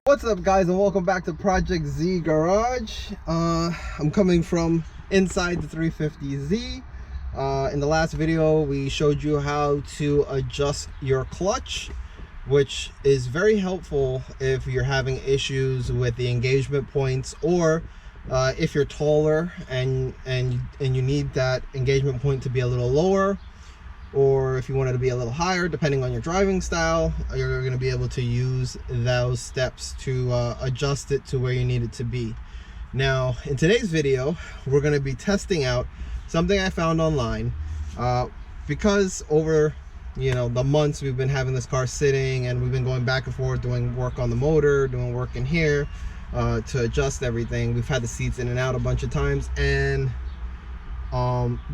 What's up, guys, and welcome back to Project Z Garage. I'm coming from inside the 350Z. In the last video we showed you how to adjust your clutch, which is very helpful if you're having issues with the engagement points, or if you're taller and you need that engagement point to be a little lower, or if you want it to be a little higher, depending on your driving style. You're going to be able to use those steps to adjust it to where you need it to be. Now, in today's video, we're going to be testing out something I found online, because over the months we've been having this car sitting, and we've been going back and forth doing work on the motor, doing work in here to adjust everything. We've had the seats in and out a bunch of times, and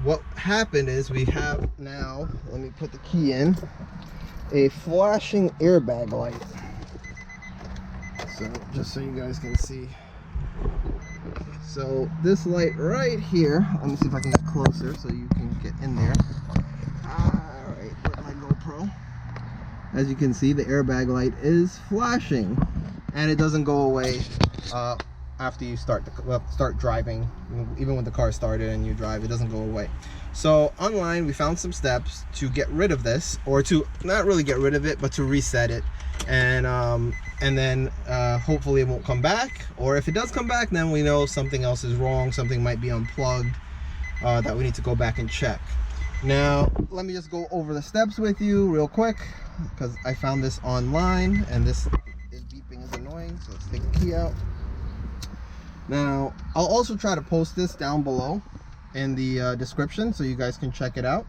what happened is we have now, let me put the key in, a flashing airbag light. So just so you guys can see, so this light right here, let me see if I can get closer so you can get in there. Alright, where's my GoPro? As you can see, the airbag light is flashing, and it doesn't go away after you start driving. Even when the car started and you drive, it doesn't go away. So online we found some steps to get rid of this, or to not really get rid of it, but to reset it, and then hopefully it won't come back, or if it does come back, then we know something else is wrong, something might be unplugged that we need to go back and check. Now let me just go over the steps with you real quick, because I found this online, and this beeping is annoying, so let's take the key out. Now, I'll also try to post this down below in the description so you guys can check it out.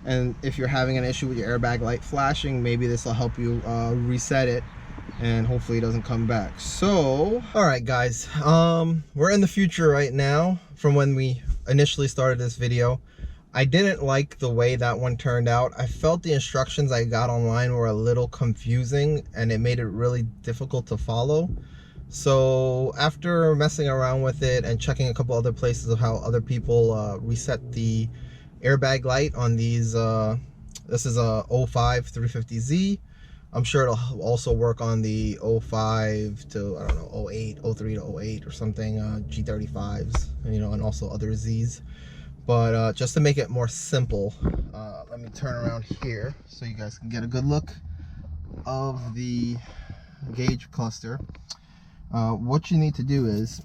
And if you're having an issue with your airbag light flashing, maybe this will help you reset it, and hopefully it doesn't come back. So, alright guys, we're in the future right now from when we initially started this video. I didn't like the way that one turned out. I felt the instructions I got online were a little confusing, and it made it really difficult to follow. So after messing around with it and checking a couple other places of how other people reset the airbag light on these, this is a 05 350Z. I'm sure it'll also work on the 05 to, I don't know, 08, 03 to 08 or something, G35s, and also other Zs. But just to make it more simple, let me turn around here so you guys can get a good look of the gauge cluster. What you need to do is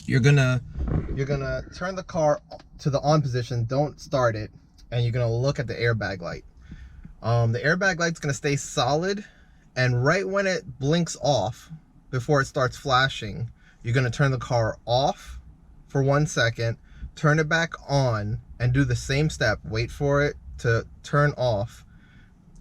you're gonna turn the car to the on position, don't start it, and you're gonna look at the airbag light. The airbag light's gonna stay solid, and right when it blinks off, before it starts flashing, you're gonna turn the car off for 1 second, turn it back on, and do the same step. Wait for it to turn off,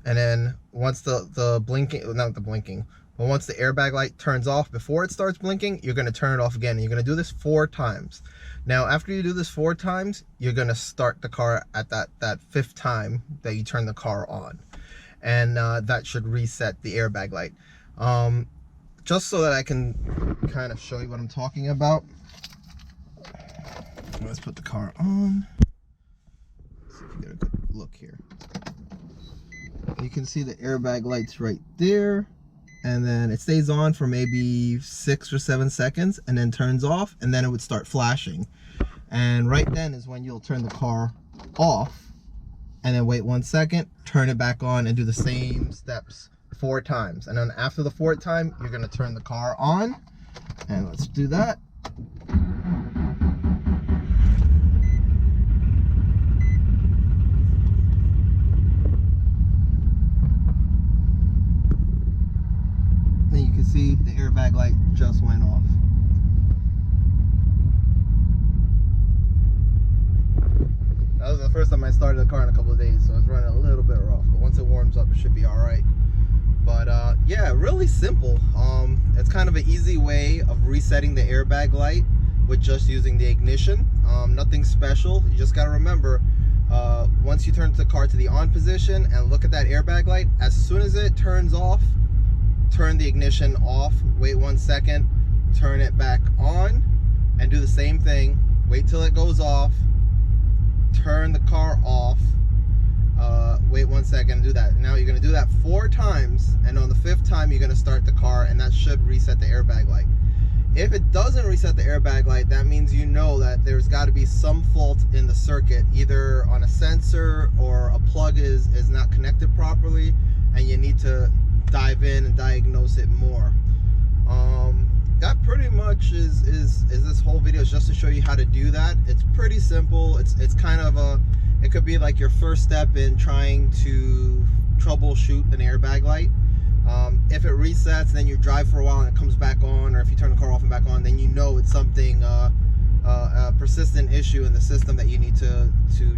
and then once the blinking, not the blinking, but once the airbag light turns off before it starts blinking, you're going to turn it off again. And you're going to do this 4 times. Now, after you do this 4 times, you're going to start the car at that 5th time that you turn the car on. And that should reset the airbag light. Just so that I can kind of show you what I'm talking about, let's put the car on. Let's see if we get a good look here. You can see the airbag lights right there. And then it stays on for maybe 6 or 7 seconds, and then turns off, and then it would start flashing. And right then is when you'll turn the car off, and then wait 1 second, turn it back on, and do the same steps 4 times. And then after the 4th time, you're going to turn the car on, and let's do that. See, the airbag light just went off. That was the first time I started the car in a couple of days, so it's running a little bit rough, but once it warms up, it should be all right. But yeah, really simple. It's kind of an easy way of resetting the airbag light with just using the ignition. Nothing special. You just got to remember, once you turn the car to the on position and look at that airbag light, as soon as it turns off, turn the ignition off, wait 1 second, turn it back on, and do the same thing. Wait till it goes off, turn the car off, wait 1 second, do that. Now you're going to do that 4 times, and on the 5th time you're going to start the car, and that should reset the airbag light. If it doesn't reset the airbag light, that means you know that there's got to be some fault in the circuit, either on a sensor or a plug is not connected properly, and you need to dive in and diagnose it more. That pretty much is this whole video, is just to show you how to do that. It's pretty simple. It's kind of it could be like your first step in trying to troubleshoot an airbag light. If it resets, then you drive for a while and it comes back on, or if you turn the car off and back on, then you know it's something, a persistent issue in the system that you need to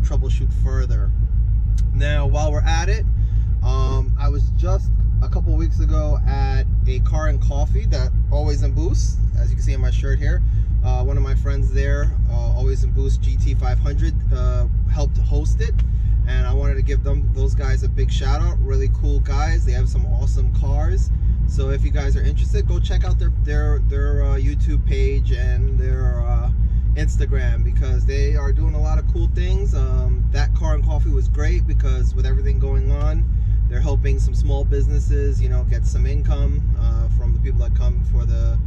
troubleshoot further. Now, while we're at it, I was just a couple weeks ago at a car and coffee that Always in Boost, as you can see on my shirt here. One of my friends there, Always in Boost GT500, helped host it, and I wanted to give those guys a big shout out. Really cool guys. They have some awesome cars. So if you guys are interested, go check out their YouTube page and their Instagram, because they are doing a lot of cool things. That car and coffee was great because with everything going on, they're helping some small businesses, you know, get some income from the people that come for the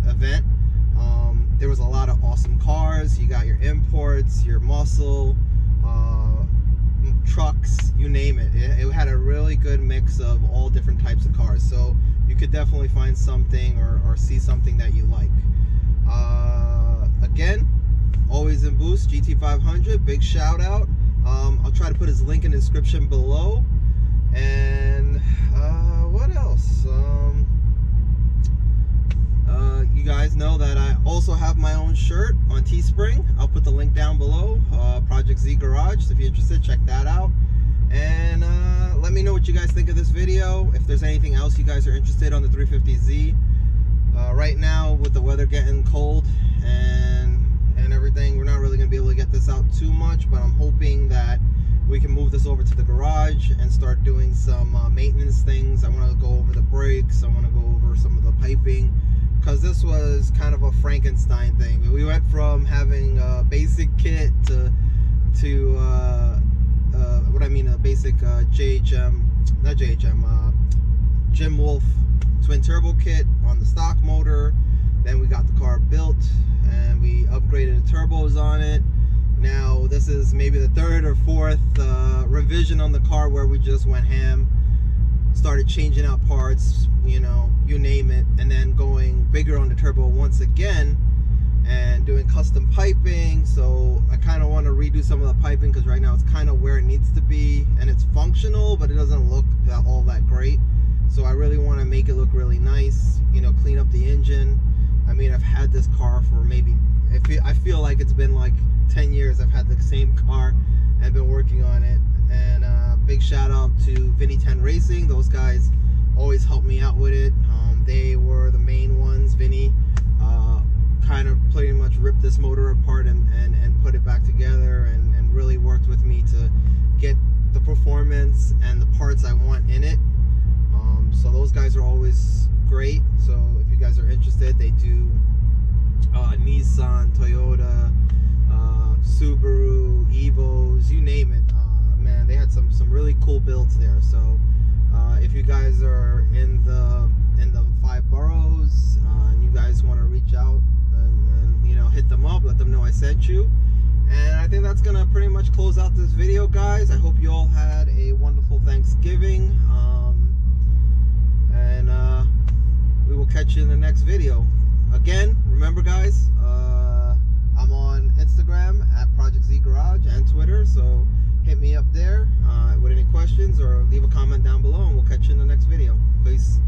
event. There was a lot of awesome cars. You got your imports, your muscle, trucks, you name it. It had a really good mix of all different types of cars. So you could definitely find something or see something that you like. Again, Always in Boost GT500, big shout out. I'll try to put his link in the description below. And what else? You guys know that I also have my own shirt on Teespring. I'll put the link down below. Project Z Garage. So if you're interested, check that out. And let me know what you guys think of this video. If there's anything else you guys are interested on the 350Z. Right now, with the weather getting cold and everything, we're not really going to be able to get this out too much, but I'm hoping that we can move this over to the garage and start doing some maintenance things. I want to go over the brakes. I want to go over some of the piping, because this was kind of a Frankenstein thing. We went from having a basic kit to a basic Jim Wolf twin turbo kit on the stock motor. Then we got the car built and we upgraded the turbos on it. Now this is maybe the 3rd or 4th revision on the car where we just went ham, started changing out parts, you know, you name it, and then going bigger on the turbo once again and doing custom piping. So I kind of want to redo some of the piping, because right now it's kind of where it needs to be, and it's functional, but it doesn't look all that great. So I really want to make it look really nice, you know, clean up the engine. I mean, I've had this car for maybe, I feel like it's been like 10 years I've had the same car and been working on it. And big shout out to Vinny 10 Racing. Those guys always help me out with it. They were the main ones. Vinny kind of pretty much ripped this motor apart and put it back together, and really worked with me to get the performance and the parts I want in it. So those guys are always great. So if you guys are interested, they do Nissan, Toyota, Subaru, Evos, you name it. Man, they had some really cool builds there. So if you guys are in the 5 boroughs and you guys want to reach out and you know, hit them up, let them know I sent you. And I think that's gonna pretty much close out this video, guys. I hope you all had a wonderful Thanksgiving, and we will catch you in the next video. Again, remember guys, I'm on Instagram at Project Z Garage and Twitter, so hit me up there with any questions, or leave a comment down below, and we'll catch you in the next video. Peace.